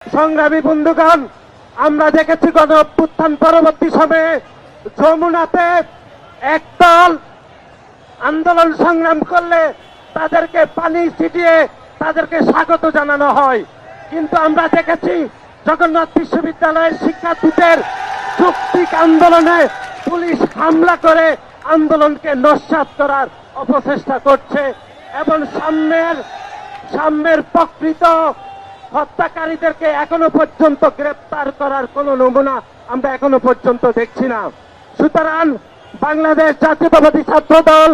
সংগ্রামী বন্ধুগণ, আমরা দেখেছি গণ অভ্যুত্থান পরবর্তী সময়ে যমুনাতে একদল আন্দোলন সংগ্রাম করলে তাদেরকে পানি ছিটিয়ে তাদেরকে স্বাগত জানানো হয়। কিন্তু আমরা দেখেছি জগন্নাথ বিশ্ববিদ্যালয়ের শিক্ষার্থীদের যৌক্তিক আন্দোলনে পুলিশ হামলা করে আন্দোলনকে নস্যাৎ করার অপচেষ্টা করছে এবং সাম্যের প্রকৃত হত্যাকারীদেরকে এখনো পর্যন্ত গ্রেপ্তার করার কোন নমুনা আমরা এখনো পর্যন্ত দেখছি না। সুতরাং বাংলাদেশ জাতীয়তাবাদী ছাত্র দল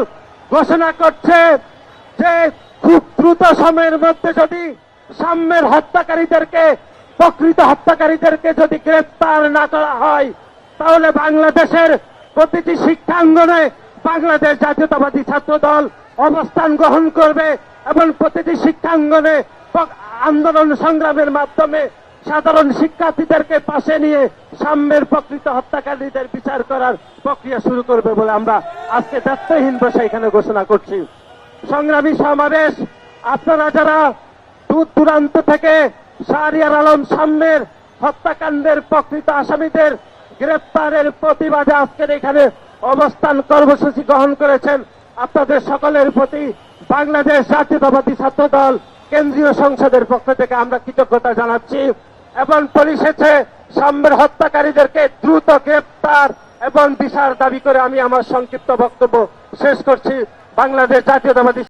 ঘোষণা করছে যে খুব দ্রুত সময়ের মধ্যে যদি সাম্যের হত্যাকারীদেরকে প্রকৃত হত্যাকারীদেরকে যদি গ্রেপ্তার না করা হয়, তাহলে বাংলাদেশের প্রতিটি শিক্ষাঙ্গনে বাংলাদেশ জাতীয়তাবাদী ছাত্র দল অবস্থান গ্রহণ করবে এবং প্রতিটি শিক্ষাঙ্গনে আন্দোলন সংগ্রামের মাধ্যমে সাধারণ শিক্ষার্থীদেরকে পাশে নিয়ে সাম্যের প্রকৃত হত্যাকারীদের বিচার করার প্রক্রিয়া শুরু করবে বলে আমরা আজকে দায়িত্বহীন বসে এখানে ঘোষণা করছি। সংগ্রামী সমাবেশ, আপনারা যারা দূর দূরান্ত থেকে শাহরিয়ার আলম সাম্যের হত্যাকাণ্ডের প্রকৃত আসামিদের গ্রেপ্তারের প্রতিবাদে আজকের এখানে অবস্থান কর্মসূচি গ্রহণ করেছেন, আপনাদের সকলের প্রতি বাংলাদেশ জাতীয়তাবাদী ছাত্র দল কেন্দ্রীয় সংসদের পক্ষ থেকে আমরা কৃতজ্ঞতা জানাচ্ছি এবং পরিশেষে সাম্যের হত্যাকারীদেরকে দ্রুত গ্রেপ্তার এবং বিচার দাবি করে আমি আমার সংক্ষিপ্ত বক্তব্য শেষ করছি। বাংলাদেশ জাতীয়তাবাদী